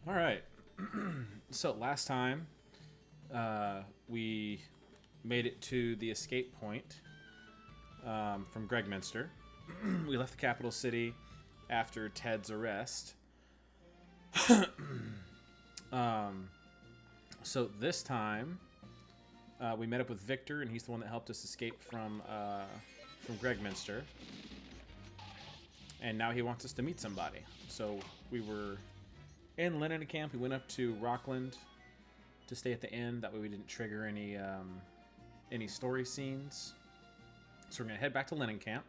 All right. So last time we made it to the escape point from Gregminster. We left the capital city after Ted's arrest. So this time we met up with Victor, and he's the one that helped us escape from Gregminster. And now he wants us to meet somebody. So we were in Lennon Camp. We went up to Rockland to stay at the inn. That way we didn't trigger any story scenes. So we're gonna head back to Lennon Camp.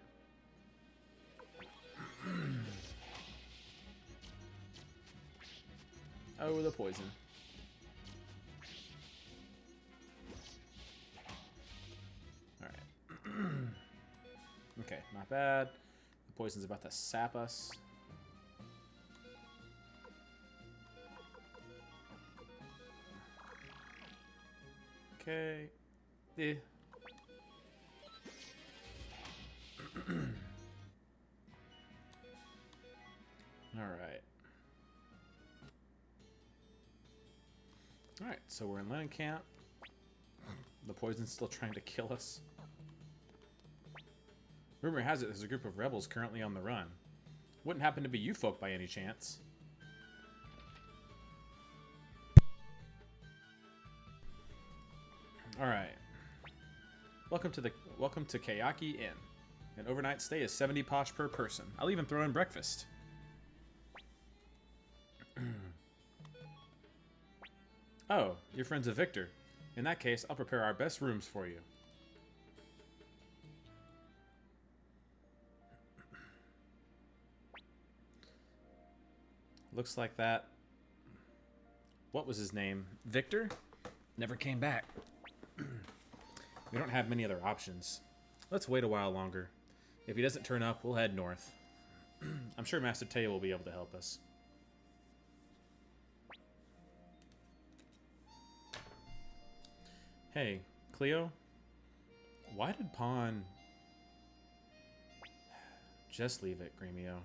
Oh, the poison. Alright. Okay, not bad. The poison's about to sap us. Okay. Eh. Alright. Alright, so we're in Lennon Camp. The poison's still trying to kill us. Rumor has it there's a group of rebels currently on the run. Wouldn't happen to be you folk by any chance. Alright. Welcome to Kayaki Inn. An overnight stay is 70 posh per person. I'll even throw in breakfast. Oh, you're friends of Victor. In that case, I'll prepare our best rooms for you. Looks like that. What was his name? Victor? Never came back. We don't have many other options. Let's wait a while longer. If he doesn't turn up, we'll head north. I'm sure Master Teo will be able to help us. Hey, Cleo? Why did Pawn... Just leave it, Gremio.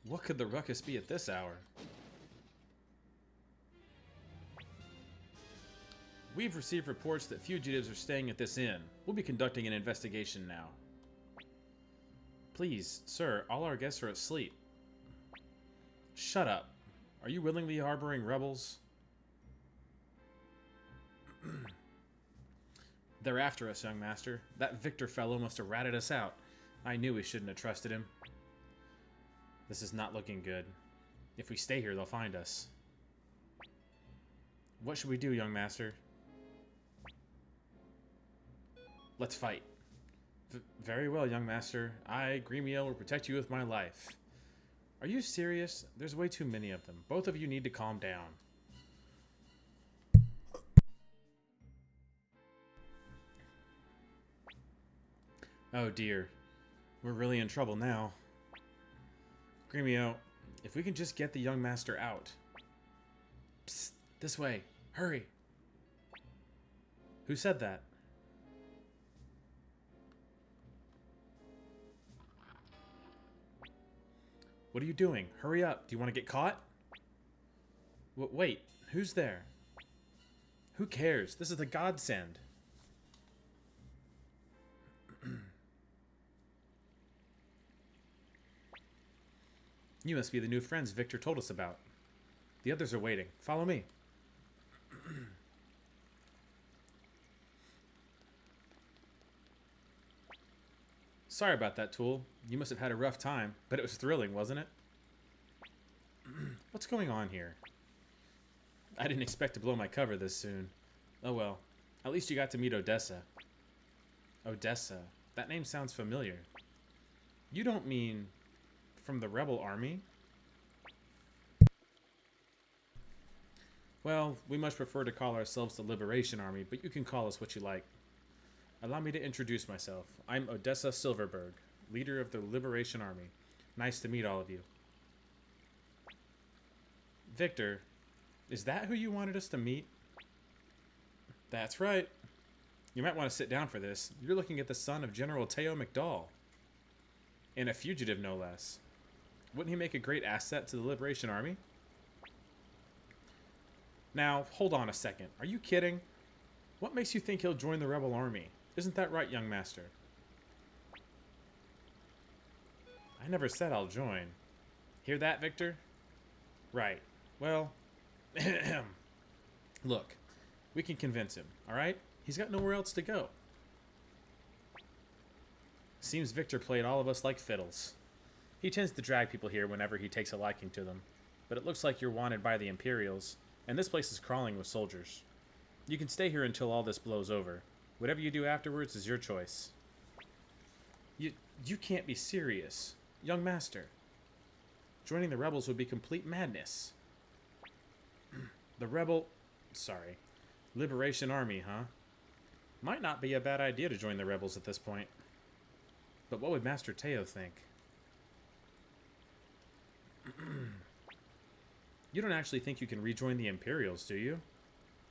What could the ruckus be at this hour? We've received reports that fugitives are staying at this inn. We'll be conducting an investigation now. Please, sir, all our guests are asleep. Shut up. Are you willingly harboring rebels? They're after us, young master. That Victor fellow must have ratted us out. I knew we shouldn't have trusted him. This is not looking good. If we stay here, they'll find us. What should we do, young master? Let's fight. Very well, young master. I, Gremio, will protect you with my life. Are you serious? There's way too many of them. Both of you need to calm down. Oh dear. We're really in trouble now. Gremio, if we can just get the young master out. Psst, this way. Hurry. Who said that? What are you doing? Hurry up. Do you want to get caught? Wait, who's there? Who cares? This is the godsend. You must be the new friends Victor told us about. The others are waiting. Follow me. Sorry about that, Tool. You must have had a rough time, but it was thrilling, wasn't it? What's going on here? I didn't expect to blow my cover this soon. Oh well. At least you got to meet Odessa. Odessa. That name sounds familiar. You don't mean... from the rebel army? Well, we much prefer to call ourselves the Liberation Army, but you can call us what you like. Allow me to introduce myself. I'm Odessa Silverberg, leader of the Liberation Army. Nice to meet all of you. Victor, is that who you wanted us to meet? That's right. You might want to sit down for this. You're looking at the son of General Teo McDowell. And a fugitive, no less. Wouldn't he make a great asset to the Liberation Army? Now, hold on a second. Are you kidding? What makes you think he'll join the rebel army? Isn't that right, young master? I never said I'll join. Hear that, Victor? Right. Well, look, we can convince him, alright? He's got nowhere else to go. Seems Victor played all of us like fiddles. He tends to drag people here whenever he takes a liking to them. But it looks like you're wanted by the Imperials, and this place is crawling with soldiers. You can stay here until all this blows over. Whatever you do afterwards is your choice. You can't be serious. Young master. Joining the rebels would be complete madness. Liberation Army, huh? Might not be a bad idea to join the rebels at this point. But what would Master Teo think? You don't actually think you can rejoin the Imperials, do you?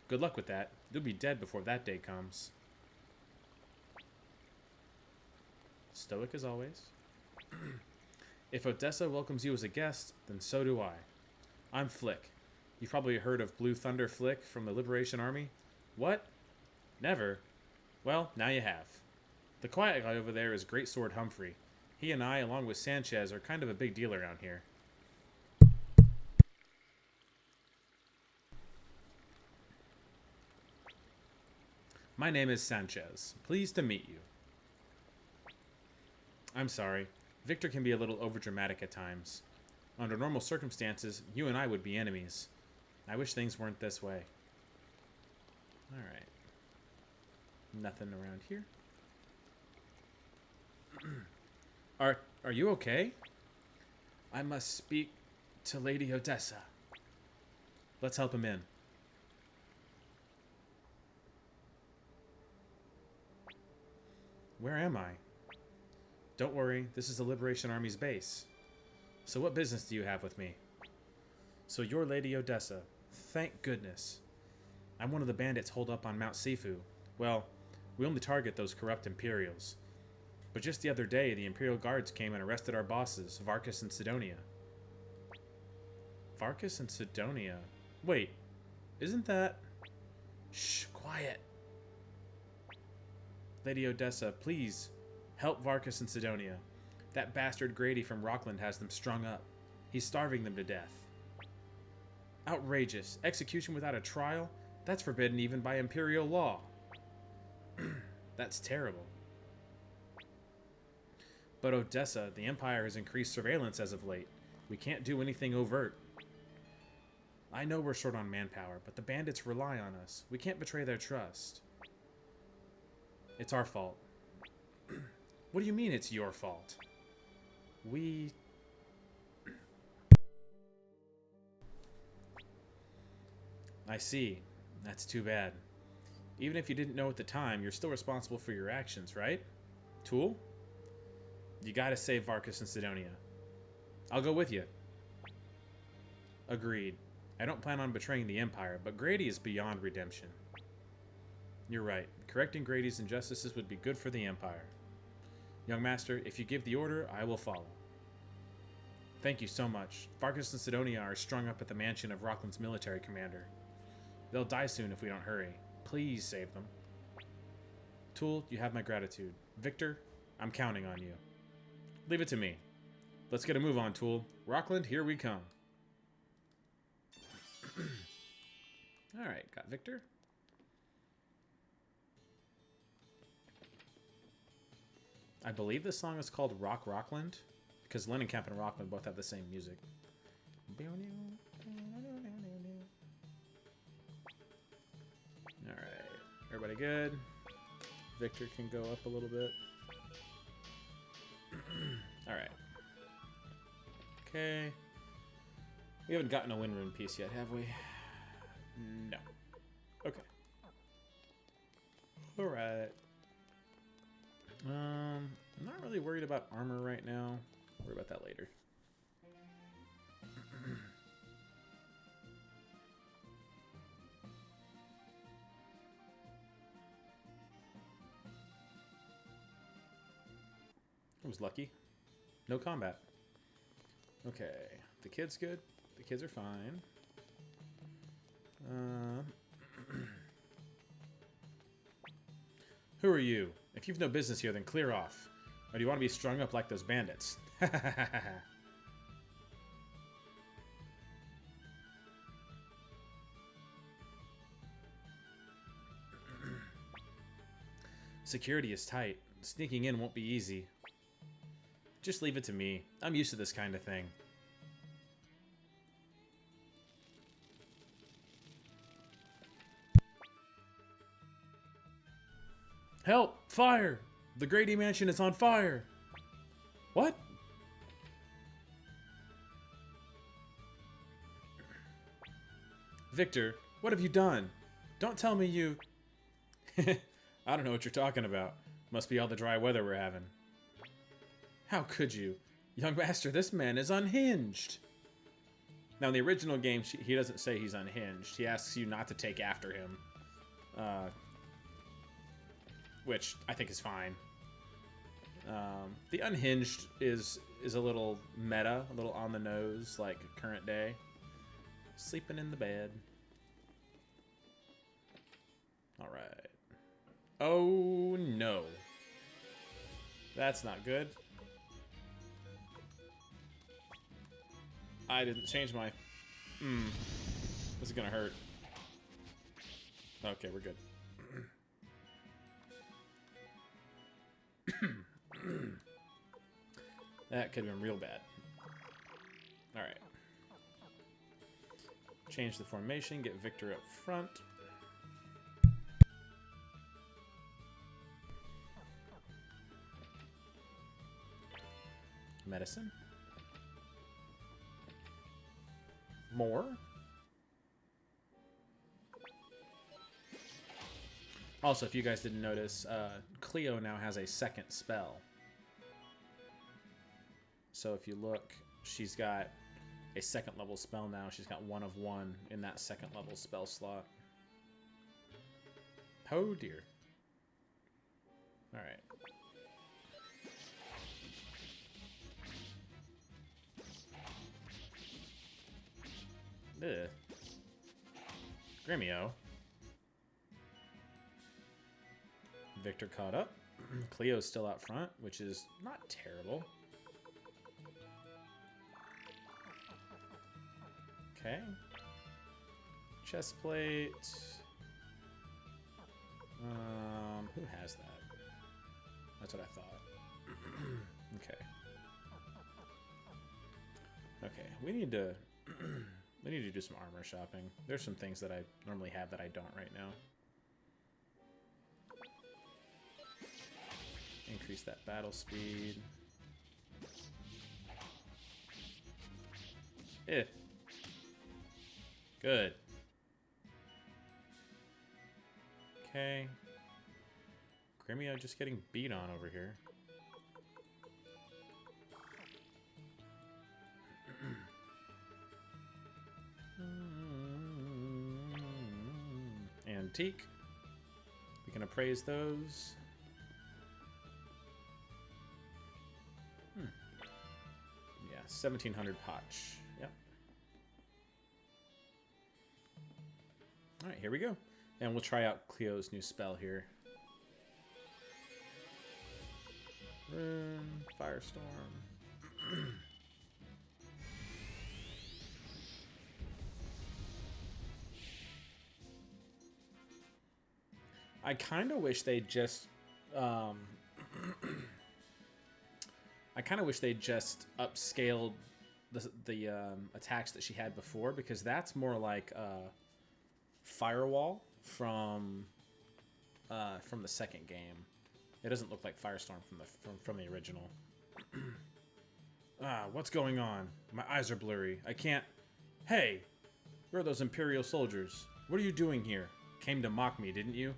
Good luck with that. You'll be dead before that day comes. Stoic as always. If Odessa welcomes you as a guest, then so do I. I'm Flick. You've probably heard of Blue Thunder Flick from the Liberation Army. What? Never? Well, now you have. The quiet guy over there is Greatsword Humphrey. He and I, along with Sanchez, are kind of a big deal around here. My name is Sanchez. Pleased to meet you. I'm sorry. Victor can be a little overdramatic at times. Under normal circumstances, you and I would be enemies. I wish things weren't this way. Alright. Nothing around here. Are you okay? I must speak to Lady Odessa. Let's help him in. Where am I? Don't worry, this is the Liberation Army's base. So what business do you have with me? So you're Lady Odessa. Thank goodness. I'm one of the bandits holed up on Mount Sifu. Well, we only target those corrupt Imperials. But just the other day, the Imperial Guards came and arrested our bosses, Varkas and Sidonia. Varkas and Sidonia? Wait, isn't that... Shh, quiet. Lady Odessa, please, help Varkas and Sidonia. That bastard Grady from Rockland has them strung up. He's starving them to death. Outrageous. Execution without a trial? That's forbidden even by Imperial law. That's terrible. But Odessa, the Empire has increased surveillance as of late. We can't do anything overt. I know we're short on manpower, but the bandits rely on us. We can't betray their trust. It's our fault. What do you mean it's your fault? I see. That's too bad. Even if you didn't know at the time, you're still responsible for your actions, right? Tool? You gotta save Varkas and Sidonia. I'll go with you. Agreed. I don't plan on betraying the Empire, but Grady is beyond redemption. You're right. Correcting Grady's injustices would be good for the Empire. Young Master, if you give the order, I will follow. Thank you so much. Varkas and Sidonia are strung up at the mansion of Rockland's military commander. They'll die soon if we don't hurry. Please save them. Tool, you have my gratitude. Victor, I'm counting on you. Leave it to me. Let's get a move on, Tool. Rockland, here we come. Alright, got Victor. I believe this song is called Rock Rockland, because Lennekamp and Rockland both have the same music. Alright, everybody good? Victor can go up a little bit. Alright. Okay. We haven't gotten a wind rune piece yet, have we? No. Okay. Alright. I'm not really worried about armor right now. I'll worry about that later. I was lucky. No combat. Okay. The kid's good. The kids are fine. Who are you? If you've no business here, then clear off. Or do you want to be strung up like those bandits? Security is tight. Sneaking in won't be easy. Just leave it to me. I'm used to this kind of thing. Help! Fire! The Grady Mansion is on fire! What? Victor, what have you done? Don't tell me you... I don't know what you're talking about. Must be all the dry weather we're having. How could you? Young master, this man is unhinged. Now, in the original game, he doesn't say he's unhinged. He asks you not to take after him. Which I think is fine. The unhinged is a little meta, a little on the nose, like current day. Sleeping in the bed. Alright. Oh, no. That's not good. I didn't change my... This is gonna hurt. Okay, we're good. That could have been real bad. Alright. Change the formation, get Victor up front. Medicine. More. Also, if you guys didn't notice, Cleo now has a second spell. So if you look, she's got a second level spell now. She's got 1 of 1 in that second level spell slot. Oh dear. Alright. Ugh. Gremio. Victor caught up. Cleo's still out front, which is not terrible. Okay. Chest plate. Who has that? That's what I thought. Okay. Okay, we need to do some armor shopping. There's some things that I normally have that I don't right now. Increase that battle speed. Good. Okay. Gremio just getting beat on over here. Antique. We can appraise those. Yeah, 1700 potch. Yep. Alright, here we go. And we'll try out Cleo's new spell here. Rune, Firestorm. I kind of wish they just I kind of wish they just upscaled the attacks that she had before, because that's more like Firewall from the second game. It doesn't look like Firestorm from the original. What's going on? My eyes are blurry. I can't... Hey! Where are those Imperial soldiers? What are you doing here? Came to mock me, didn't you?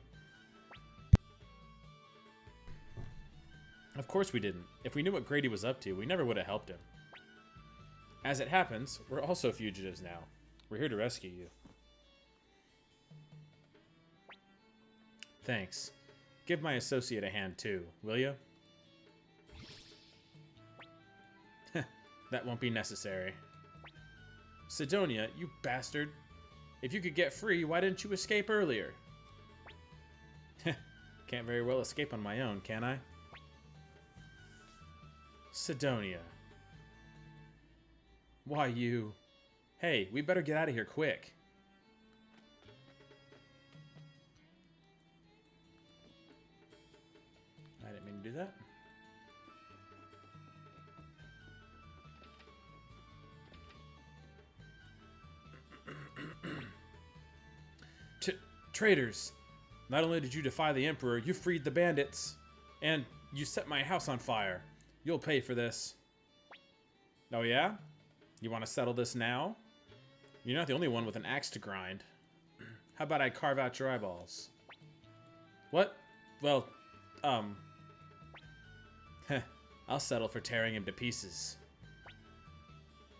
Of course we didn't. If we knew what Grady was up to, we never would have helped him. As it happens, we're also fugitives now. We're here to rescue you. Thanks. Give my associate a hand too, will you? That won't be necessary. Sidonia, you bastard. If you could get free, why didn't you escape earlier? Can't very well escape on my own, can I? Sidonia. Why, you... Hey, we better get out of here quick. I didn't mean to do that. Traitors! Not only did you defy the Emperor, you freed the bandits. And you set my house on fire. You'll pay for this. Oh yeah? You want to settle this now? You're not the only one with an axe to grind. How about I carve out your eyeballs? What? Well, I'll settle for tearing him to pieces.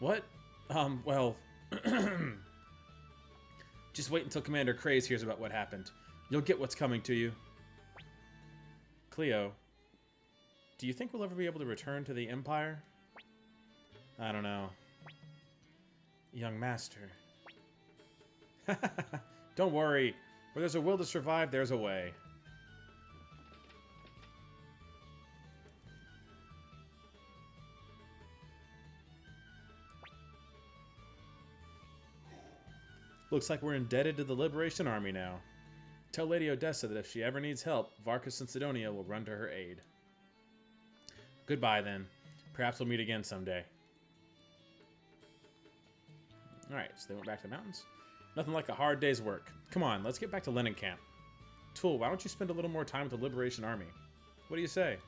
What? Well... Just wait until Commander Craze hears about what happened. You'll get what's coming to you. Cleo, do you think we'll ever be able to return to the Empire? I don't know. Young Master. Don't worry. Where there's a will to survive, there's a way. Looks like we're indebted to the Liberation Army now. Tell Lady Odessa that if she ever needs help, Varkas and Sidonia will run to her aid. Goodbye, then. Perhaps we'll meet again someday. Alright, so they went back to the mountains. Nothing like a hard day's work. Come on, let's get back to Lenin Camp. Tool, why don't you spend a little more time with the Liberation Army? What do you say?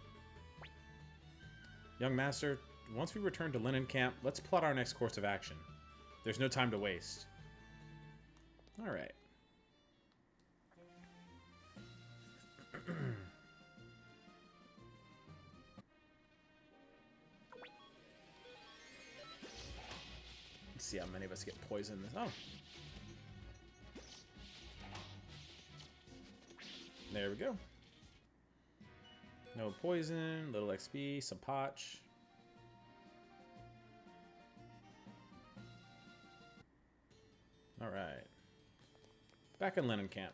Young Master, once we return to Lenin Camp, let's plot our next course of action. There's no time to waste. Alright. Let's see how many of us get poisoned. Oh. There we go. No poison, little XP, some potch. Alright. Back in Lenin Camp.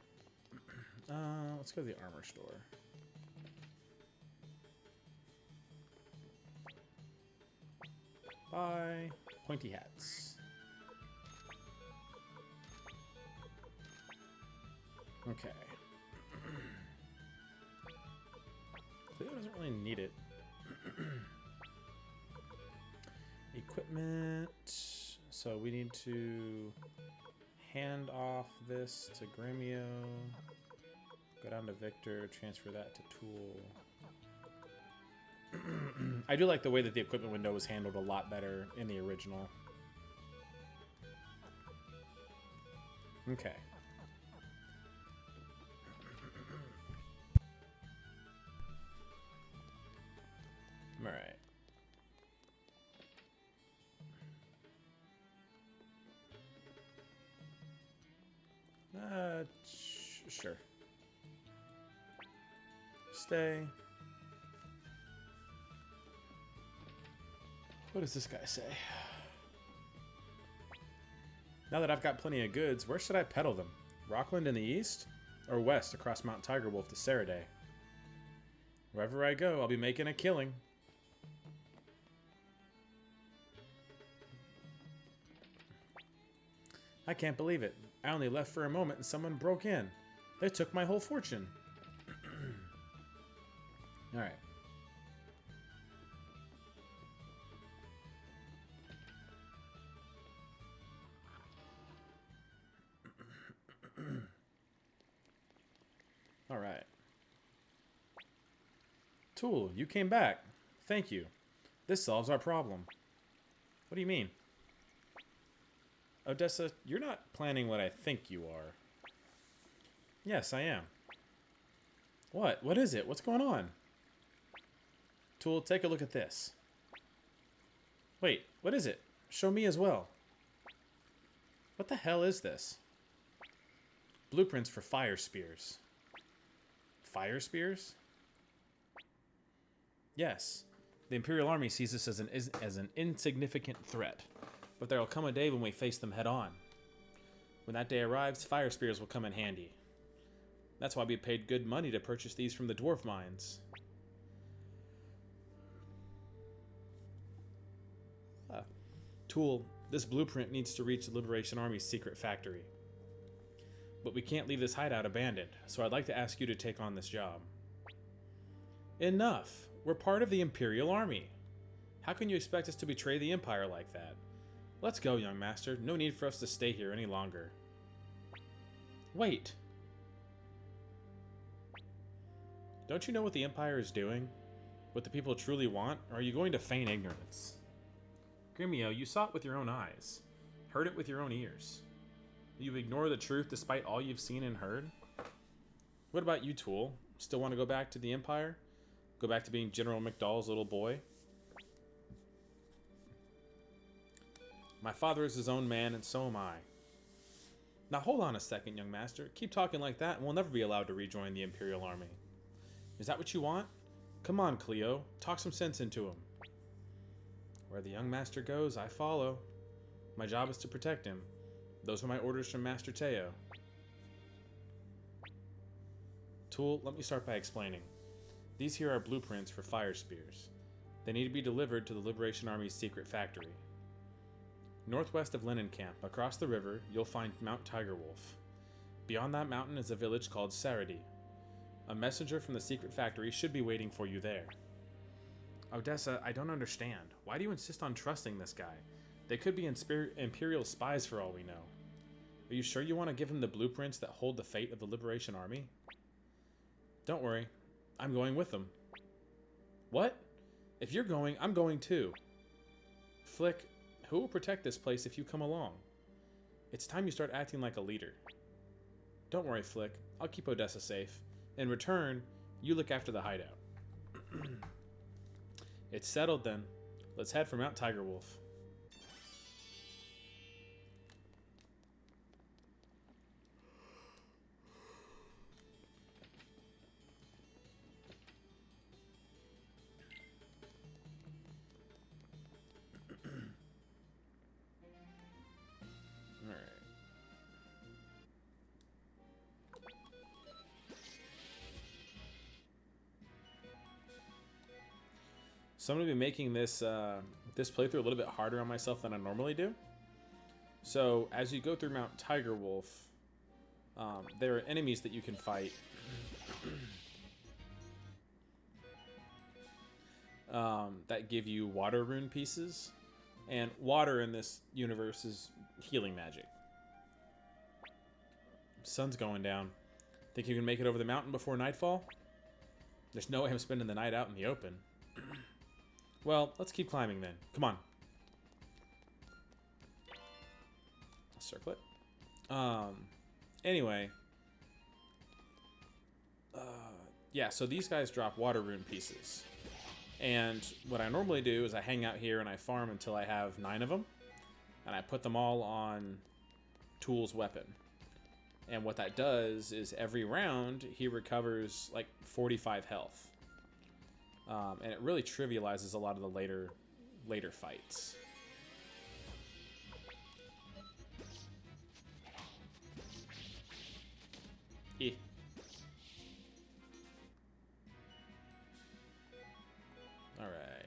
Let's go to the armor store. Buy pointy hats. Okay. Cleo doesn't really need it. Equipment. So we need to hand off this to Gremio. Go down to Victor, transfer that to Tool. I do like the way that the equipment window was handled a lot better in the original. Okay. Alright. Sure. Stay. What does this guy say? Now that I've got plenty of goods, where should I peddle them? Rockland in the east? Or west across Mount Tigerwolf to Sarady? Wherever I go, I'll be making a killing. I can't believe it. I only left for a moment and someone broke in. They took my whole fortune. Alright. Alright. Tool, you came back. Thank you. This solves our problem. What do you mean? Odessa, you're not planning what I think you are. Yes, I am. What? What is it? What's going on? Tool, take a look at this. Wait, what is it? Show me as well. What the hell is this? Blueprints for fire spears. Fire spears? Yes. The Imperial Army sees this as an insignificant threat, but there will come a day when we face them head on. When that day arrives, fire spears will come in handy. That's why we paid good money to purchase these from the dwarf mines. Tool, this blueprint needs to reach the Liberation Army's secret factory. But we can't leave this hideout abandoned, so I'd like to ask you to take on this job. Enough! We're part of the Imperial Army. How can you expect us to betray the Empire like that? Let's go, young master. No need for us to stay here any longer. Wait. Don't you know what the Empire is doing? What the people truly want? Or are you going to feign ignorance? Gremio, you saw it with your own eyes. Heard it with your own ears. You ignore the truth despite all you've seen and heard? What about you, Tool? Still want to go back to the Empire? Go back to being General McDowell's little boy? My father is his own man, and so am I. Now hold on a second, young master. Keep talking like that, and we'll never be allowed to rejoin the Imperial Army. Is that what you want? Come on, Cleo. Talk some sense into him. Where the young master goes, I follow. My job is to protect him. Those were my orders from Master Teo. Tool, let me start by explaining. These here are blueprints for fire spears. They need to be delivered to the Liberation Army's secret factory. Northwest of Linen Camp, across the river, you'll find Mount Tigerwolf. Beyond that mountain is a village called Sarady. A messenger from the secret factory should be waiting for you there. Odessa, I don't understand. Why do you insist on trusting this guy? They could be Imperial spies for all we know. Are you sure you want to give him the blueprints that hold the fate of the Liberation Army? Don't worry. I'm going with them. What? If you're going, I'm going too. Flick, who will protect this place if you come along? It's time you start acting like a leader. Don't worry, Flick. I'll keep Odessa safe. In return, you look after the hideout. It's settled then. Let's head for Mount Tigerwolf. So I'm going to be making this this playthrough a little bit harder on myself than I normally do. So as you go through Mount Tigerwolf, there are enemies that you can fight that give you water rune pieces. And water in this universe is healing magic. Sun's going down. Think you can make it over the mountain before nightfall? There's no way I'm spending the night out in the open. Well, let's keep climbing then. Come on. Circle it. Anyway. Yeah, so these guys drop water rune pieces. And what I normally do is I hang out here and I farm until I have 9 of them. And I put them all on Tool's weapon. And what that does is every round he recovers like 45 health. And it really trivializes a lot of the later fights. Alright.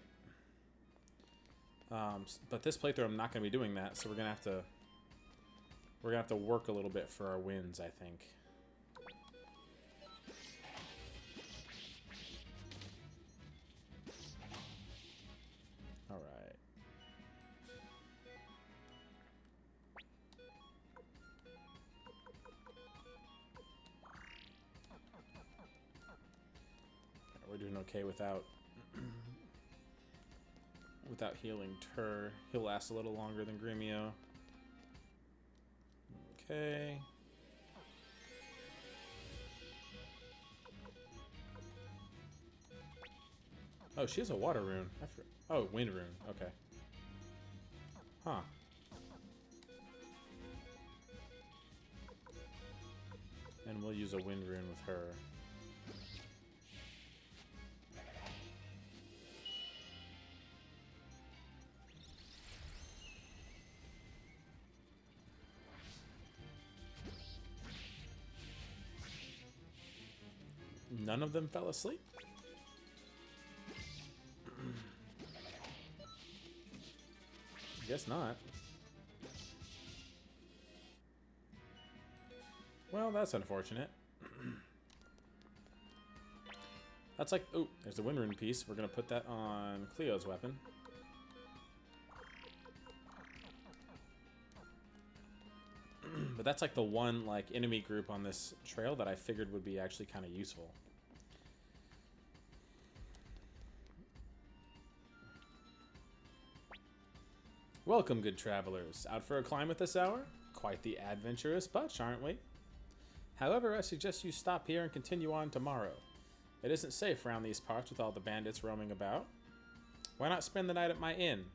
But this playthrough I'm not going to be doing that, so we're going to have to work a little bit for our wins, I think. We're doing okay without healing Tur. He'll last a little longer than Gremio. Okay. Oh, she has a water rune. Oh, wind rune. Okay. Huh. And we'll use a wind rune with her. None of them fell asleep? Guess not. Well, that's unfortunate. That's like... Oh, there's the wind rune piece. We're going to put that on Cleo's weapon. But that's like the one like enemy group on this trail that I figured would be actually kind of useful. Welcome, good travelers. Out for a climb at this hour? Quite the adventurous bunch, aren't we? However, I suggest you stop here and continue on tomorrow. It isn't safe around these parts with all the bandits roaming about. Why not spend the night at my inn?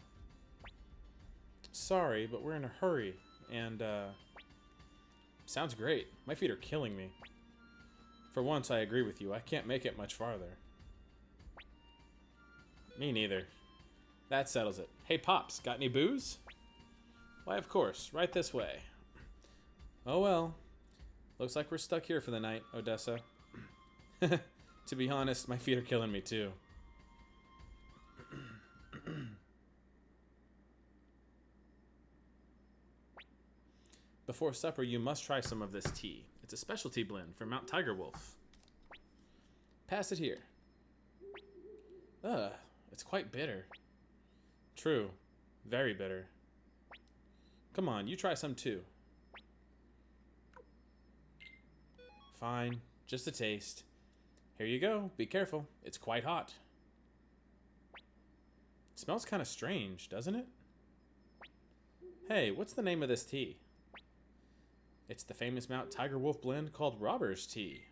Sorry, but we're in a hurry, and, sounds great. My feet are killing me. For once, I agree with you. I can't make it much farther. Me neither. That settles it. Hey, Pops, got any booze? Why, of course. Right this way. Oh, well. Looks like we're stuck here for the night, Odessa. To be honest, my feet are killing me, too. Before supper, you must try some of this tea. It's a specialty blend from Mount Tiger Wolf. Pass it here. Ugh, it's quite bitter. True. Very bitter. Come on, you try some too. Fine. Just a taste. Here you go. Be careful. It's quite hot. Smells kind of strange, doesn't it? Hey, what's the name of this tea? It's the famous Mount Tiger Wolf blend called Robber's Tea.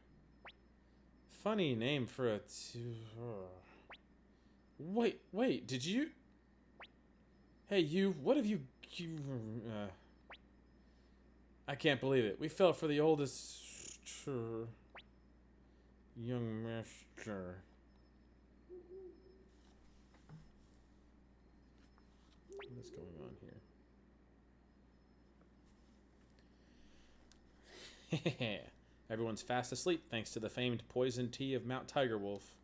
Funny name for a Wait, did you... Hey, you, what have you... I can't believe it. We fell for the oldest... young master. What is going on here? Everyone's fast asleep thanks to the famed poison tea of Mount Tiger Wolf.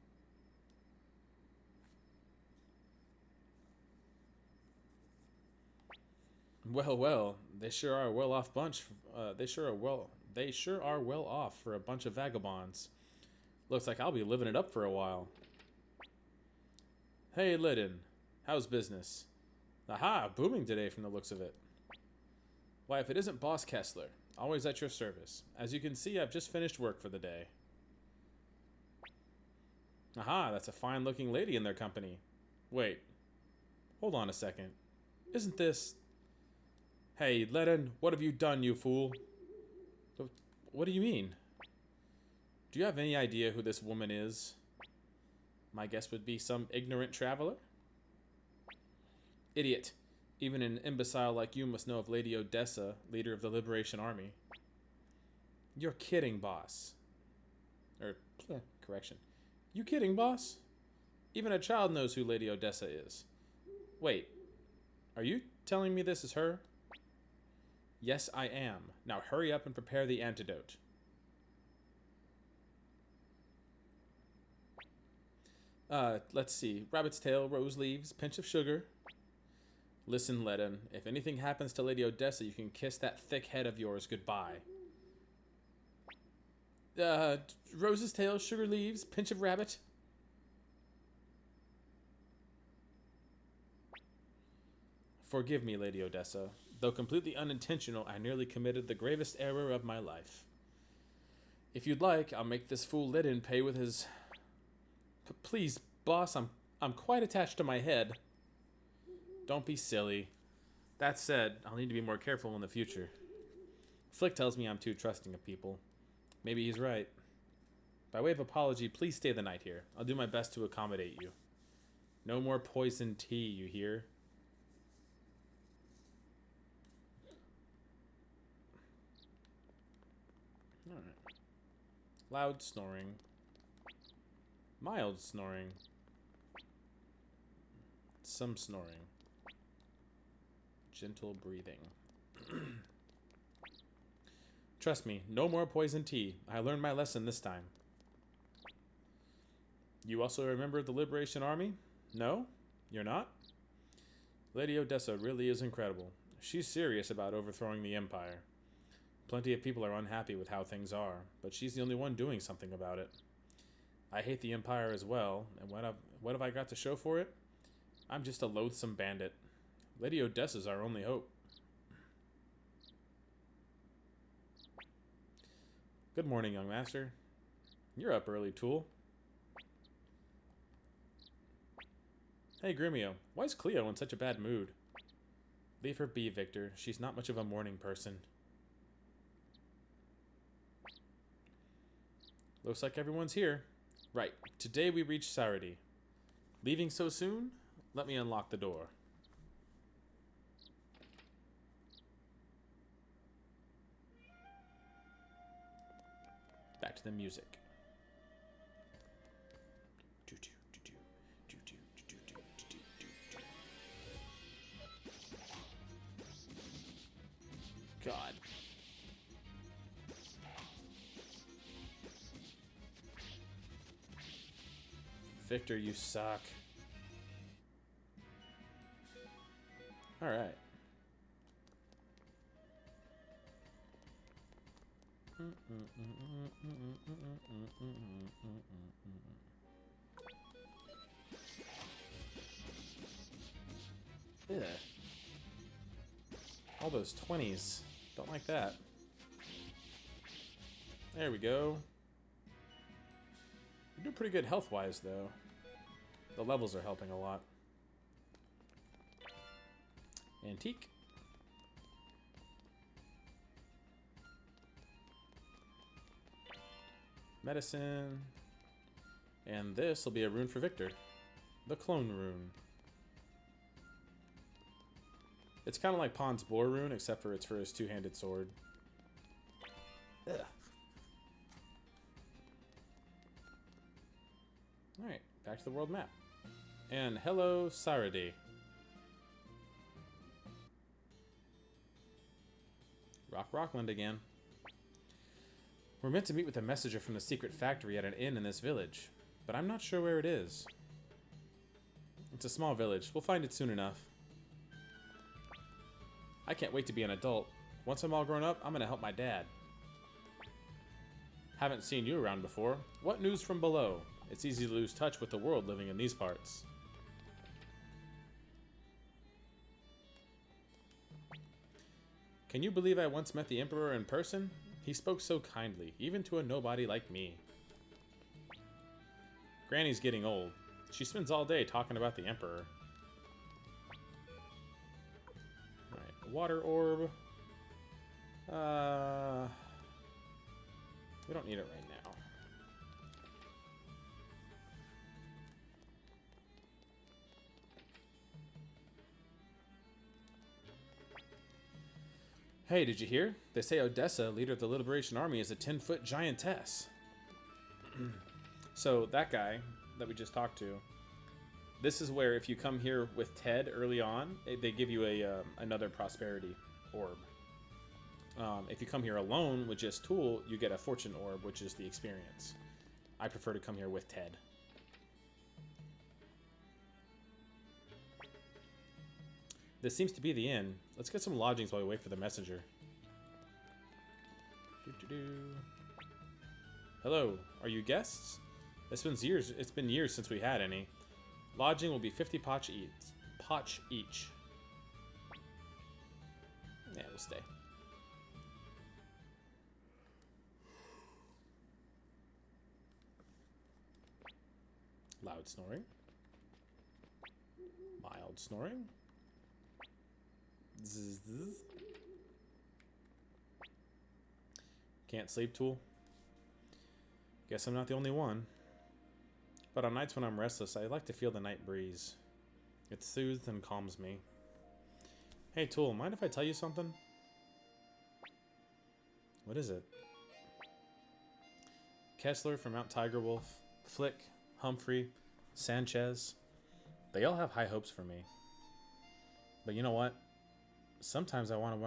Well, they sure are a well-off bunch. They sure are well off for a bunch of vagabonds. Looks like I'll be living it up for a while. Hey, Lidden. How's business? Aha, booming today from the looks of it. Why, if it isn't Boss Kessler, always at your service. As you can see, I've just finished work for the day. Aha, that's a fine-looking lady in their company. Wait, hold on a second. Isn't this... Hey, Lidden, what have you done, you fool? What do you mean? Do you have any idea who this woman is? My guess would be some ignorant traveler? Idiot. Even an imbecile like you must know of Lady Odessa, leader of the Liberation Army. You're kidding, boss. Correction. You kidding, boss? Even a child knows who Lady Odessa is. Wait. Are you telling me this is her? Yes, I am. Now hurry up and prepare the antidote. Let's see. Rabbit's tail, rose leaves, pinch of sugar. Listen, Ledden. If anything happens to Lady Odessa, you can kiss that thick head of yours goodbye. Rose's tail, sugar leaves, pinch of rabbit. Forgive me, Lady Odessa. Though completely unintentional, I nearly committed the gravest error of my life. If you'd like, I'll make this fool Lidden pay with his... Please, boss, I'm quite attached to my head. Don't be silly. That said, I'll need to be more careful in the future. Flick tells me I'm too trusting of people. Maybe he's right. By way of apology, please stay the night here. I'll do my best to accommodate you. No more poison tea, you hear? Alright. Loud snoring. Mild snoring. Some snoring. Gentle breathing. Trust me, no more poison tea. I learned my lesson this time. You also a member of the Liberation Army? No? You're not? Lady Odessa really is incredible. She's serious about overthrowing the Empire. Plenty of people are unhappy with how things are, but she's the only one doing something about it. I hate the Empire as well, and what have I got to show for it? I'm just a loathsome bandit. Lady Odessa's our only hope. Good morning, young master. You're up early, Tool. Hey, Gremio, why is Cleo in such a bad mood? Leave her be, Victor. She's not much of a morning person. Looks like everyone's here. Right, today we reach Sarady. Leaving so soon? Let me unlock the door. Back to the music. God. Victor, you suck. Alright. Yeah. All those 20s. Don't like that. There we go. We're doing pretty good health-wise, though. The levels are helping a lot. Antique. Medicine. And this will be a rune for Victor. The clone rune. It's kind of like Pon's Boar rune, except for it's for his two-handed sword. Ugh. Alright, back to the world map. And hello, Sarady. Rockland again. We're meant to meet with a messenger from the secret factory at an inn in this village, but I'm not sure where it is. It's a small village. We'll find it soon enough. I can't wait to be an adult. Once I'm all grown up, I'm gonna help my dad. Haven't seen you around before. What news from below? It's easy to lose touch with the world living in these parts. Can you believe I once met the Emperor in person? He spoke so kindly, even to a nobody like me. Granny's getting old. She spends all day talking about the Emperor. Alright, water orb. We don't need it right now. Hey, did you hear? They say Odessa, leader of the Liberation Army, is a 10-foot giantess. So that guy that we just talked to, this is where if you come here with Ted early on, they give you a another prosperity orb. If you come here alone with just Tool, you get a fortune orb, which is the experience. I prefer to come here with Ted. This seems to be the inn. Let's get some lodgings while we wait for the messenger. Hello, are you guests? It's been years since we had any. Lodging will be 50 potch each. Yeah, we'll stay. Loud snoring. Mild snoring. Zzz. Can't sleep, Tool? Guess I'm not the only one. But on nights when I'm restless, I like to feel the night breeze. It soothes and calms me. Hey, Tool, mind if I tell you something? What is it? Kessler from Mount Tigerwolf, Flick, Humphrey, Sanchez. They all have high hopes for me. But you know what? Sometimes I want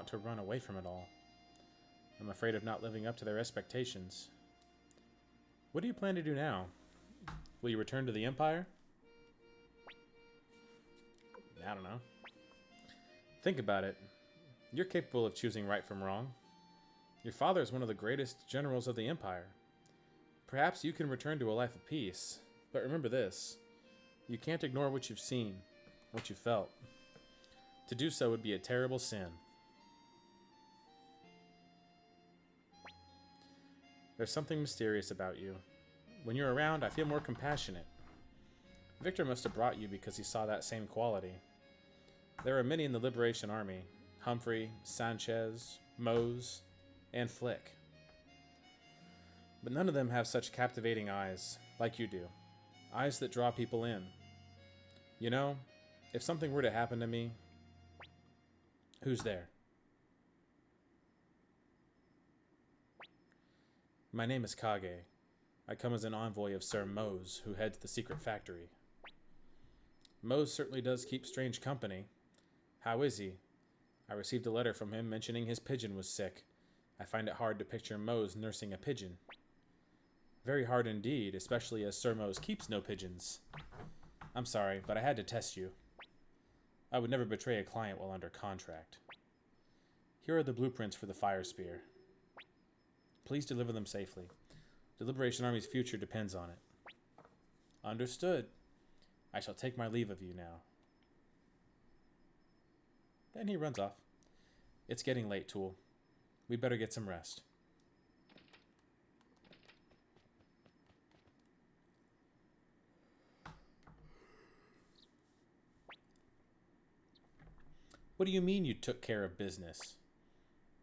to run away from it all. I'm afraid of not living up to their expectations. What do you plan to do now? Will you return to the Empire? I don't know. Think about it. You're capable of choosing right from wrong. Your father is one of the greatest generals of the Empire. Perhaps you can return to a life of peace. But remember this. You can't ignore what you've seen, what you felt. To do so would be a terrible sin. There's something mysterious about you. When you're around, I feel more compassionate. Victor must have brought you because he saw that same quality. There are many in the Liberation Army. Humphrey, Sanchez, Mose, and Flick. But none of them have such captivating eyes, like you do. Eyes that draw people in. You know, if something were to happen to me, who's there? My name is Kage. I come as an envoy of Sir Mose, who heads the secret factory. Mose certainly does keep strange company. How is he? I received a letter from him mentioning his pigeon was sick. I find it hard to picture Mose nursing a pigeon. Very hard indeed, especially as Sir Mose keeps no pigeons. I'm sorry, but I had to test you. I would never betray a client while under contract. Here are the blueprints for the fire spear. Please deliver them safely. The Liberation Army's future depends on it. Understood. I shall take my leave of you now. Then he runs off. It's getting late, Tool. We better get some rest. What do you mean you took care of business?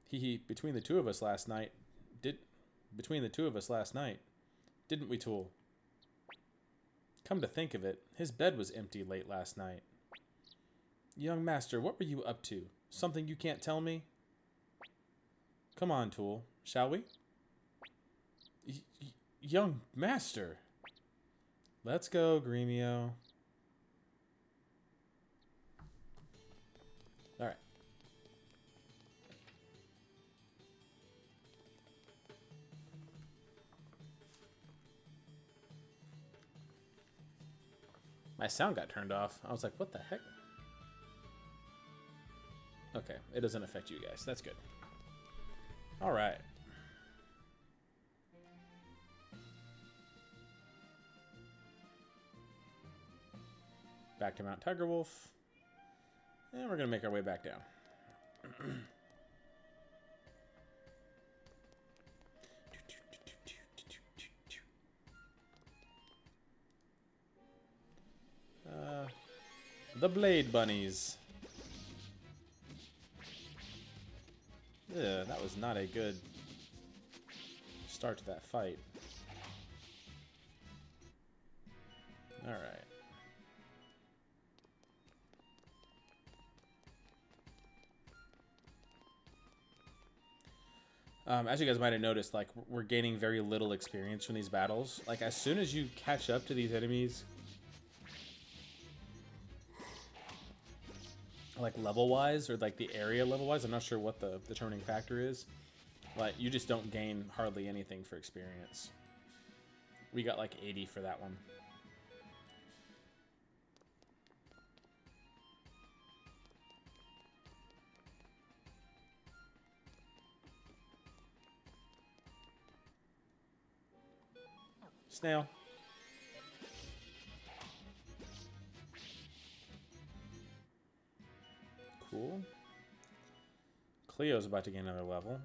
Between the two of us last night, didn't we, Tool? Come to think of it, his bed was empty late last night. Young master, what were you up to? Something you can't tell me? Come on, Tool, shall we? Young master. Let's go, Gremio. All right. My sound got turned off. I was like, what the heck? Okay, it doesn't affect you guys. That's good. All right. Back to Mount Tigerwolf. And we're going to make our way back down. The Blade Bunnies. Yeah, that was not a good start to that fight. All right. As you guys might have noticed, like, we're gaining very little experience from these battles. Like, as soon as you catch up to these enemies, like, level-wise, or, like, the area level-wise, I'm not sure what the determining factor is. Like, you just don't gain hardly anything for experience. We got, like, 80 for that one. Snail. Cool. Cleo's about to get another level.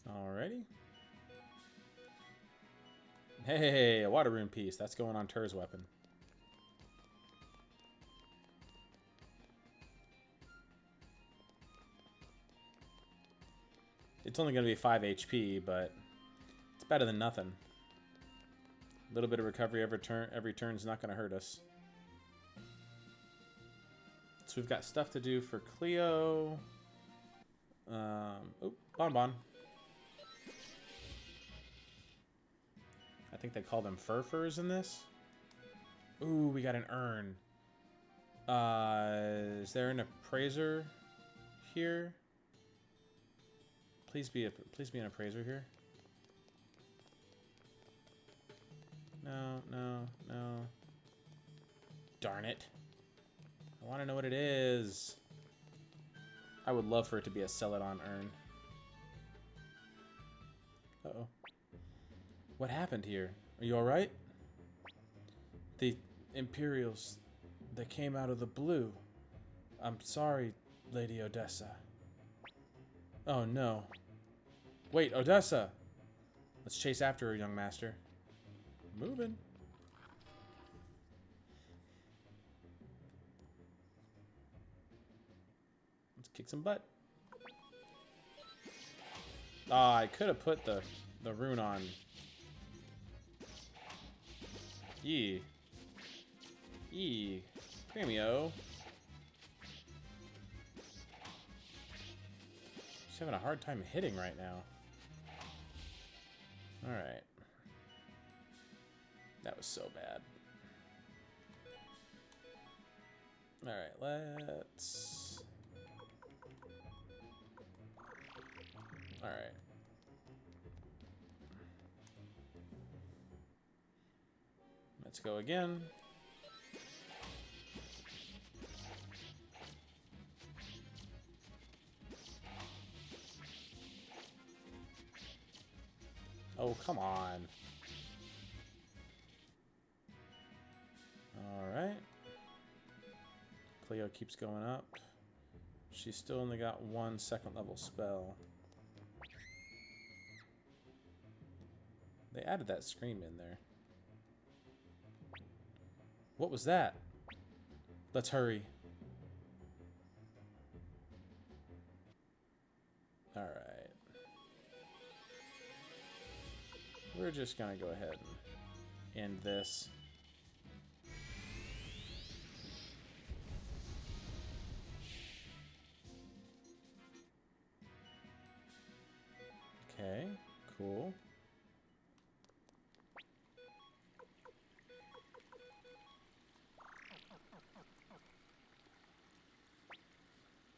Alrighty. Hey, a water rune piece. That's going on Tur's weapon. It's only going to be 5 HP, but it's better than nothing. A little bit of recovery every turn is not going to hurt us. So we've got stuff to do for Cleo. Oh, Bonbon. I think they call them furs in this. Ooh, we got an urn. Is there an appraiser here? Please be an appraiser here. No, no, no. Darn it. I want to know what it is. I would love for it to be a Celadon urn. Uh-oh. What happened here? Are you alright? The Imperials, they came out of the blue. I'm sorry, Lady Odessa. Oh no. Wait, Odessa! Let's chase after her, young master. Moving. Let's kick some butt. Ah, I could have put the rune on. Yee. Yee. Premio. Just having a hard time hitting right now. Alright. That was so bad. Alright, let's... Alright. Let's go again. Oh, come on. Alright. Cleo keeps going up. She's still only got one second level spell. They added that scream in there. What was that? Let's hurry. Alright. We're just gonna go ahead and end this. Okay, cool.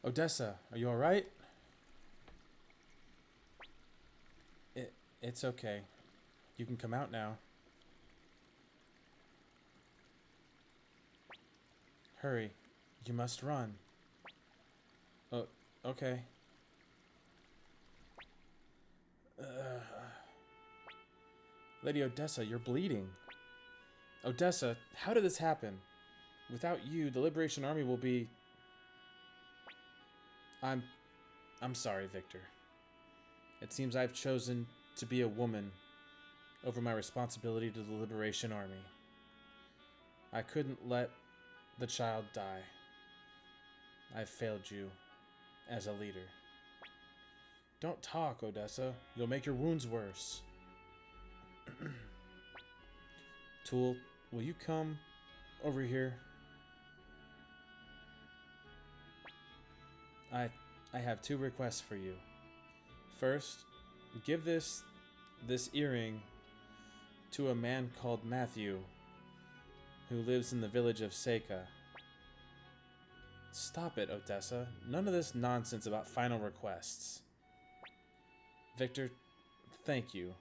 Odessa, are you alright? It's okay. You can come out now. Hurry. You must run. Oh, okay. Lady Odessa, you're bleeding. Odessa, how did this happen? Without you, the Liberation Army will be... I'm sorry, Victor. It seems I've chosen to be a woman over my responsibility to the Liberation Army. I couldn't let the child die. I've failed you as a leader. Don't talk, Odessa. You'll make your wounds worse. Tool, will you come over here? I have two requests for you. First, give this earring to a man called Matthew, who lives in the village of Seika. Stop it, Odessa. None of this nonsense about final requests. Victor, thank you.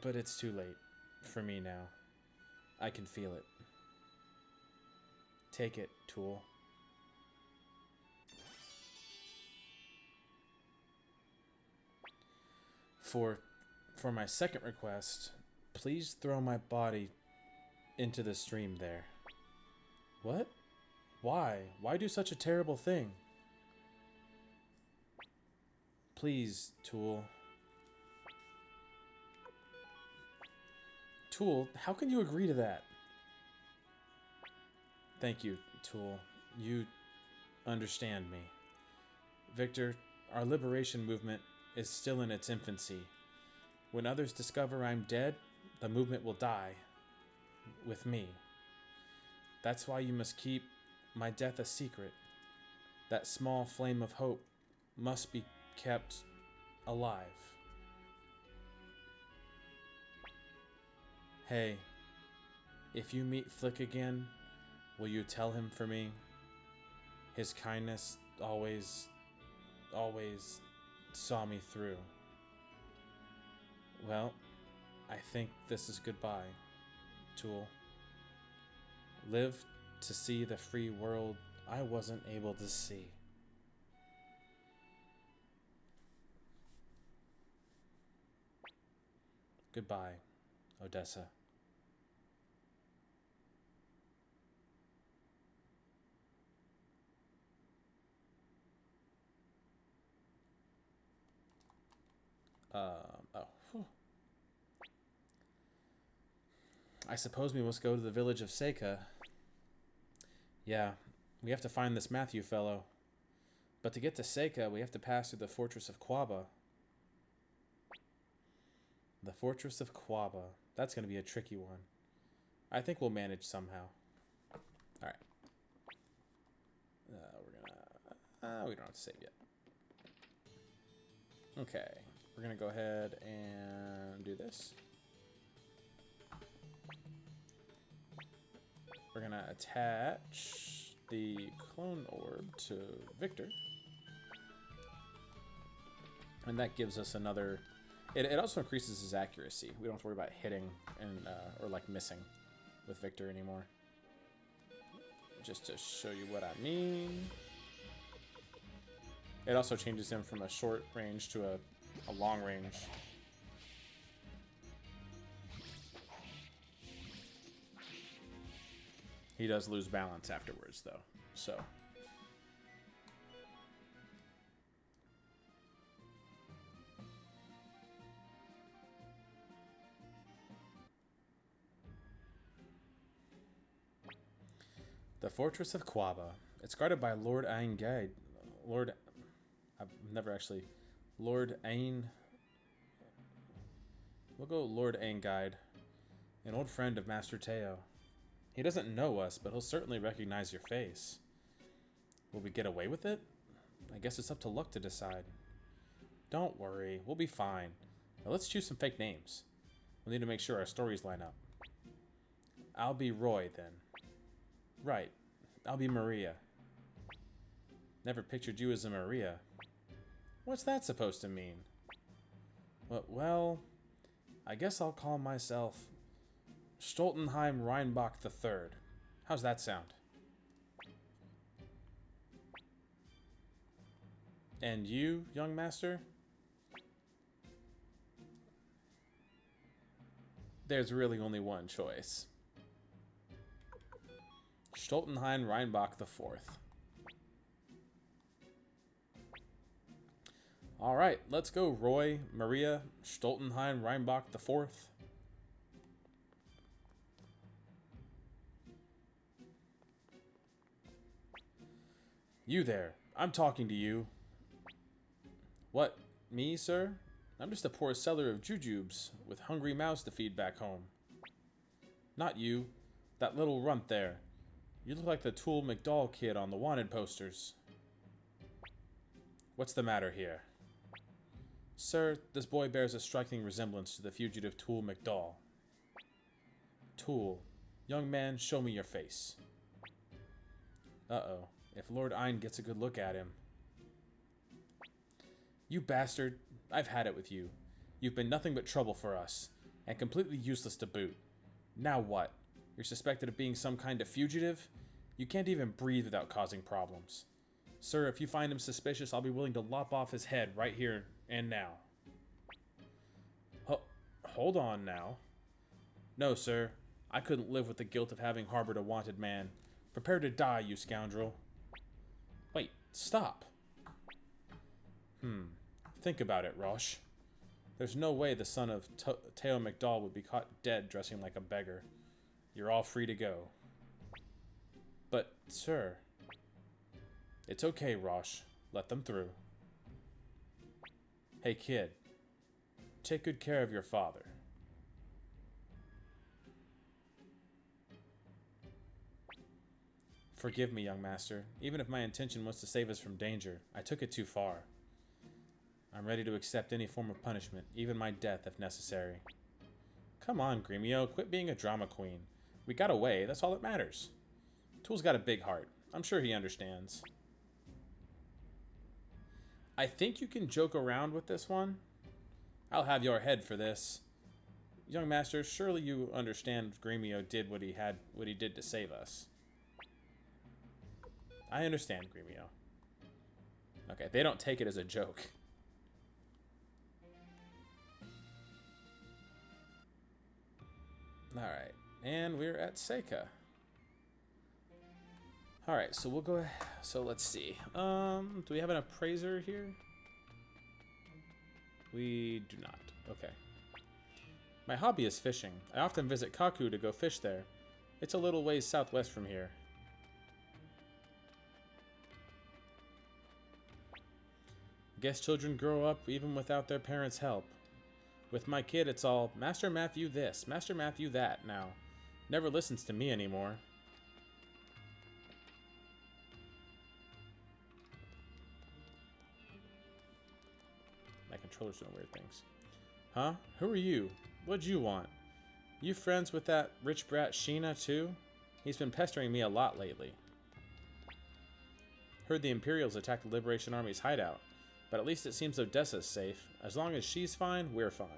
But it's too late for me now. I can feel it. Take it, Tool. For my second request, please throw my body into the stream there. What? Why? Why do such a terrible thing? Please, Tool. Tool, how can you agree to that? Thank you, Tool. You understand me. Victor, our liberation movement is still in its infancy. When others discover I'm dead, the movement will die. With me. That's why you must keep my death a secret. That small flame of hope must be kept alive. Hey, If you meet Flick again, will you tell him for me? His kindness always saw me through. Well, I think this is goodbye, Tool. Live to see the free world I wasn't able to see. Goodbye, Odessa. Whew. I suppose we must go to the village of Seika. Yeah, we have to find this Matthew fellow. But to get to Seika, we have to pass through the fortress of Quaba. The fortress of Quaba. That's going to be a tricky one. I think we'll manage somehow. Alright. We don't have to save yet. Okay. We're going to go ahead and do this. We're going to attach the clone orb to Victor. And that gives us another... It also increases his accuracy. We don't have to worry about hitting and or like missing with Victor anymore. Just to show you what I mean. It also changes him from a short range to a long range. He does lose balance afterwards, though. So. The Fortress of Quaba. It's guarded by Lord Ain Guide. Lord Ain. We'll go Lord Ain Guide. An old friend of Master Teo. He doesn't know us, but he'll certainly recognize your face. Will we get away with it? I guess it's up to luck to decide. Don't worry, we'll be fine. Now let's choose some fake names. We'll need to make sure our stories line up. I'll be Roy, then. Right. I'll be Maria. Never pictured you as a Maria. What's that supposed to mean? Well, I guess I'll call myself Stoltenheim Reinbach III. How's that sound? And you, young master? There's really only one choice. Stoltenheim Reinbach IV. Alright, let's go, Roy, Maria, Stoltenheim Reinbach IV. You there. I'm talking to you. What, me, sir? I'm just a poor seller of jujubes with hungry mouths to feed back home. Not you. That little runt there. You look like the Tool McDowell kid on the wanted posters. What's the matter here? Sir, this boy bears a striking resemblance to the fugitive Tool McDowell. Tool. Young man, show me your face. Uh-oh. If Lord Ain gets a good look at him. You bastard. I've had it with you. You've been nothing but trouble for us, and completely useless to boot. Now what? You're suspected of being some kind of fugitive? You can't even breathe without causing problems. Sir, if you find him suspicious, I'll be willing to lop off his head right here and now. Hold on now. No, sir. I couldn't live with the guilt of having harbored a wanted man. Prepare to die, you scoundrel. Wait, stop. Think about it, Rosh. There's no way the son of Teo McDowell would be caught dead dressing like a beggar. You're all free to go. But, sir... It's okay, Rosh. Let them through. Hey, kid. Take good care of your father. Forgive me, young master. Even if my intention was to save us from danger, I took it too far. I'm ready to accept any form of punishment, even my death if necessary. Come on, Gremio, quit being a drama queen. We got away. That's all that matters. Tool's got a big heart. I'm sure he understands. I think you can joke around with this one. I'll have your head for this. Young master, surely you understand Gremio did what he did to save us. I understand, Gremio. Okay, they don't take it as a joke. Alright, and we're at Seika. Alright, so we'll go... So let's see. Do we have an appraiser here? We do not. Okay. My hobby is fishing. I often visit Kaku to go fish there. It's a little ways southwest from here. Guess children grow up even without their parents' help. With my kid, it's all, Master Matthew this, Master Matthew that now. Never listens to me anymore. My controller's doing weird things. Huh? Who are you? What'd you want? You friends with that rich brat Sheena, too? He's been pestering me a lot lately. Heard the Imperials attacked the Liberation Army's hideout, but at least it seems Odessa's safe. As long as she's fine, we're fine.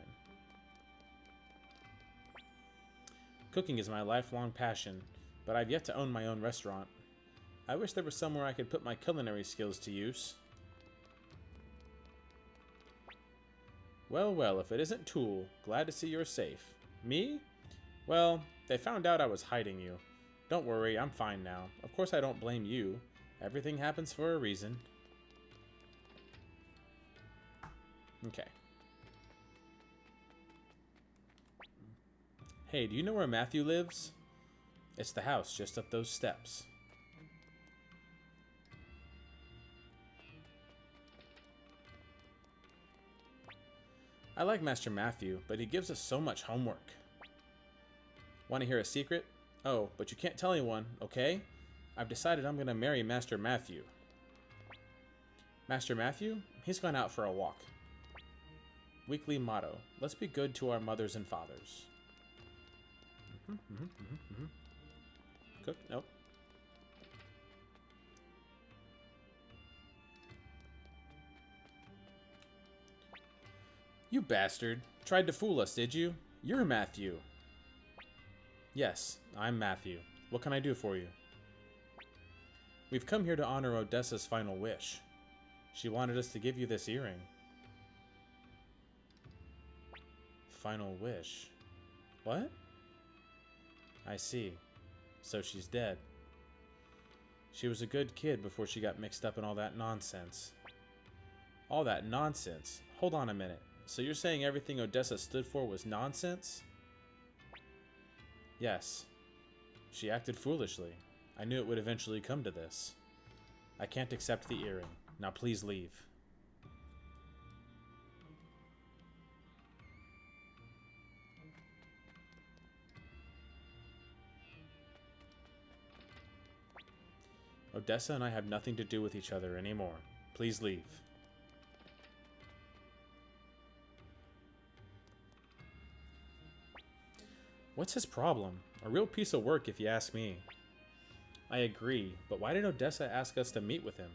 Cooking is my lifelong passion, but I've yet to own my own restaurant. I wish there was somewhere I could put my culinary skills to use. Well, well, if it isn't Tool, glad to see you're safe. Me? Well, they found out I was hiding you. Don't worry, I'm fine now. Of course I don't blame you. Everything happens for a reason. Okay. Hey, do you know where Matthew lives? It's the house just up those steps. I like Master Matthew, but he gives us so much homework. Want to hear a secret? Oh, but you can't tell anyone, okay? I've decided I'm going to marry Master Matthew. Master Matthew? He's gone out for a walk. Weekly motto. Let's be good to our mothers and fathers. Cook? Nope. You bastard. Tried to fool us, did you? You're Matthew. Yes, I'm Matthew. What can I do for you? We've come here to honor Odessa's final wish. She wanted us to give you this earring. Final wish? What? I see. So she's dead. She was a good kid before she got mixed up in all that nonsense. All that nonsense? Hold on a minute. So you're saying everything Odessa stood for was nonsense? Yes. She acted foolishly. I knew it would eventually come to this. I can't accept the earring. Now please leave. Odessa and I have nothing to do with each other anymore. Please leave. What's his problem? A real piece of work if you ask me. I agree, but why did Odessa ask us to meet with him?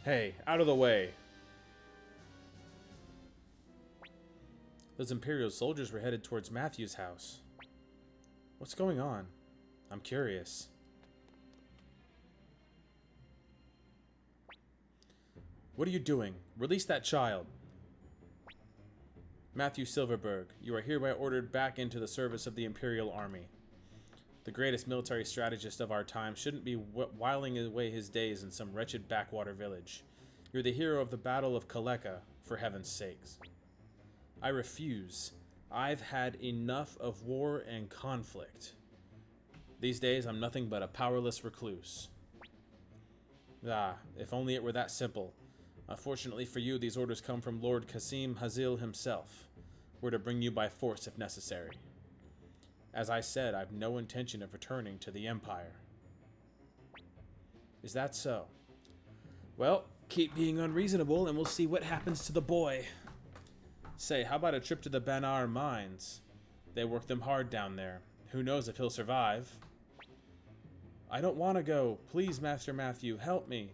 Hey, out of the way! Those Imperial soldiers were headed towards Matthew's house. What's going on? I'm curious. What are you doing? Release that child! Matthew Silverberg, you are hereby ordered back into the service of the Imperial Army. The greatest military strategist of our time shouldn't be whiling away his days in some wretched backwater village. You're the hero of the Battle of Kaleka, for heaven's sakes. I refuse. I've had enough of war and conflict. These days, I'm nothing but a powerless recluse. Ah, if only it were that simple. Unfortunately for you, these orders come from Lord Qasim Hazil himself. We're to bring you by force if necessary. As I said, I've no intention of returning to the Empire. Is that so? Well, keep being unreasonable and we'll see what happens to the boy. Say, how about a trip to the Banar mines? They work them hard down there. Who knows if he'll survive? I don't want to go. Please, Master Matthew, help me.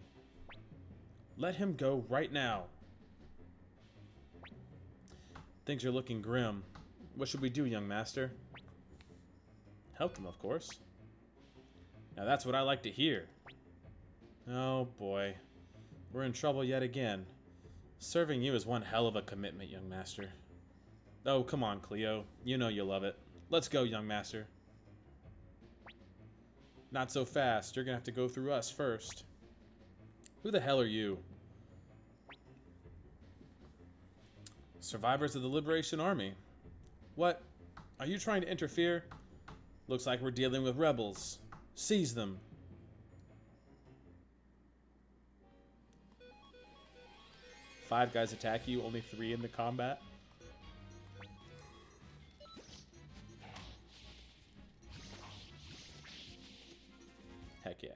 Let him go right now. Things are looking grim. What should we do, young master? Help them, of course. Now that's what I like to hear. Oh boy. We're in trouble yet again. Serving you is one hell of a commitment, young master. Oh, come on, Cleo. You know you love it. Let's go, young master. Not so fast. You're gonna have to go through us first. Who the hell are you? Survivors of the Liberation Army. What? Are you trying to interfere? Looks like we're dealing with rebels. Seize them. Five guys attack you, only 3 in the combat. Heck yeah.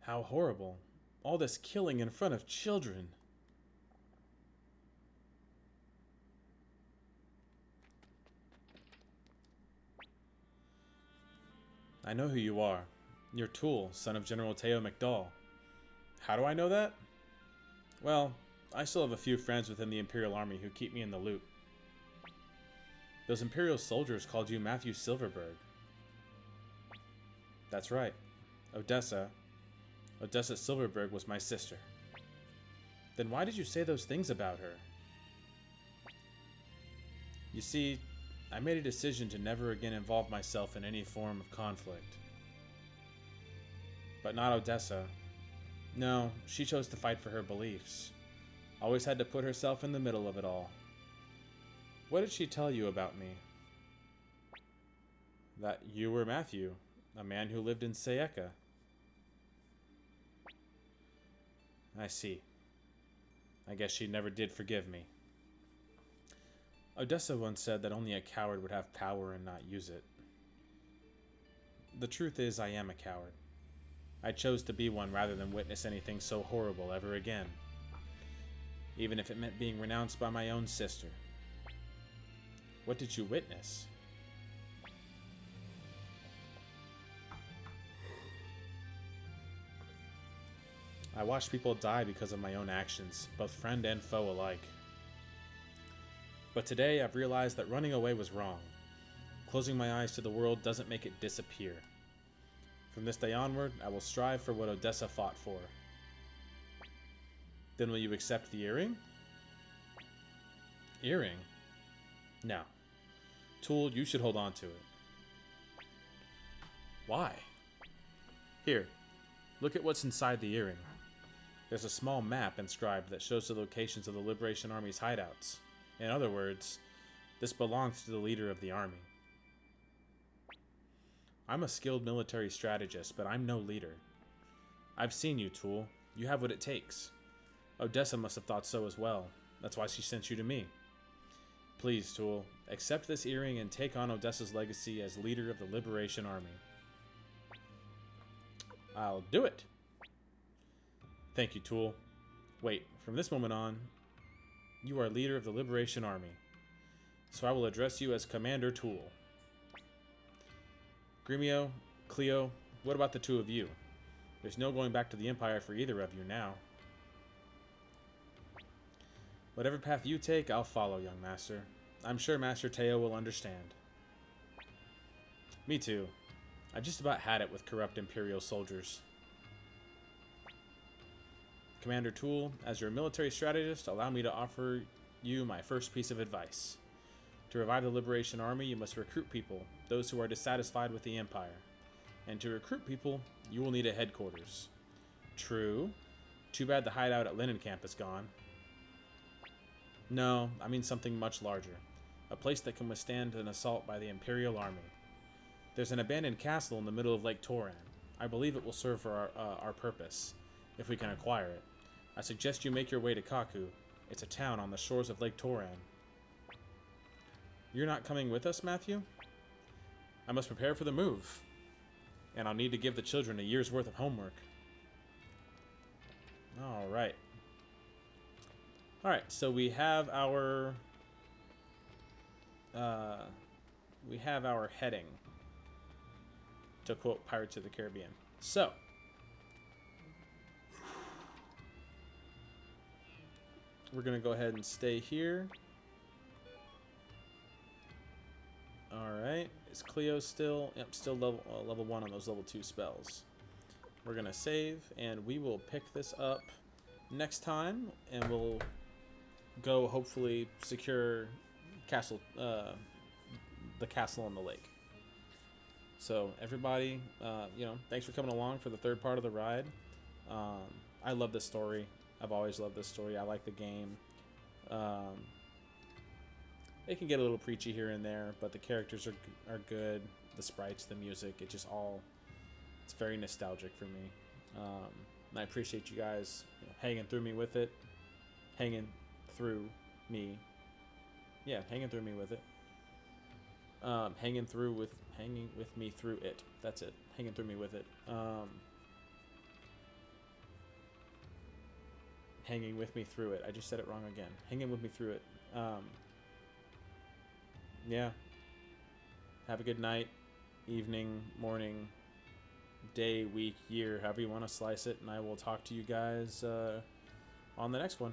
How horrible. All this killing in front of children. I know who you are. You're Tool, son of General Teo McDowell. How do I know that? Well, I still have a few friends within the Imperial Army who keep me in the loop. Those Imperial soldiers called you Matthew Silverberg. That's right. Odessa Silverberg was my sister. Then why did you say those things about her? You see, I made a decision to never again involve myself in any form of conflict. But not Odessa. No, she chose to fight for her beliefs. Always had to put herself in the middle of it all. What did she tell you about me? That you were Matthew, a man who lived in Sayeka. I see. I guess she never did forgive me. Odessa once said that only a coward would have power and not use it. The truth is, I am a coward. I chose to be one rather than witness anything so horrible ever again. Even if it meant being renounced by my own sister. What did you witness? I watched people die because of my own actions, both friend and foe alike. But today I've realized that running away was wrong. Closing my eyes to the world doesn't make it disappear. From this day onward, I will strive for what Odessa fought for. Then will you accept the earring? Earring? No. Tool, you should hold on to it. Why? Here, look at what's inside the earring. There's a small map inscribed that shows the locations of the Liberation Army's hideouts. In other words, this belongs to the leader of the army. I'm a skilled military strategist, but I'm no leader. I've seen you, Tool. You have what it takes. Odessa must have thought so as well. That's why she sent you to me. Please, Tool, accept this earring and take on Odessa's legacy as leader of the Liberation Army. I'll do it. Thank you, Tool. Wait, from this moment on, you are leader of the Liberation Army. So I will address you as Commander Tool. Gremio, Cleo, what about the two of you? There's no going back to the Empire for either of you now. Whatever path you take, I'll follow, young master. I'm sure Master Teo will understand. Me too. I've just about had it with corrupt Imperial soldiers. Commander Tool, as your military strategist, allow me to offer you my first piece of advice. To revive the Liberation Army, you must recruit people, those who are dissatisfied with the Empire. And to recruit people, you will need a headquarters. True. Too bad the hideout at Linen Camp is gone. No, I mean something much larger. A place that can withstand an assault by the Imperial Army. There's an abandoned castle in the middle of Lake Toran. I believe it will serve for our purpose, if we can acquire it. I suggest you make your way to Kaku. It's a town on the shores of Lake Toran. You're not coming with us, Matthew? I must prepare for the move. And I'll need to give the children a year's worth of homework. Alright. All right, so we have our heading, to quote Pirates of the Caribbean. So we're gonna go ahead and stay here. All right, is Cleo still? Yep, still level 1 on those level 2 spells. We're gonna save, and we will pick this up next time, and we'll go hopefully secure castle, the castle on the lake. So everybody, thanks for coming along for the third part of the ride. I love this story. I've always loved this story. I like the game. It can get a little preachy here and there, but the characters are good. The sprites, the music, it's very nostalgic for me. And I appreciate you guys hanging through me with it. Hanging through me with it. Hanging with me through it. That's it. Hanging through me with it. Hanging with me through it. I just said it wrong again. Hanging with me through it. Yeah. Have a good night, evening, morning, day, week, year, however you want to slice it. And I will talk to you guys on the next one.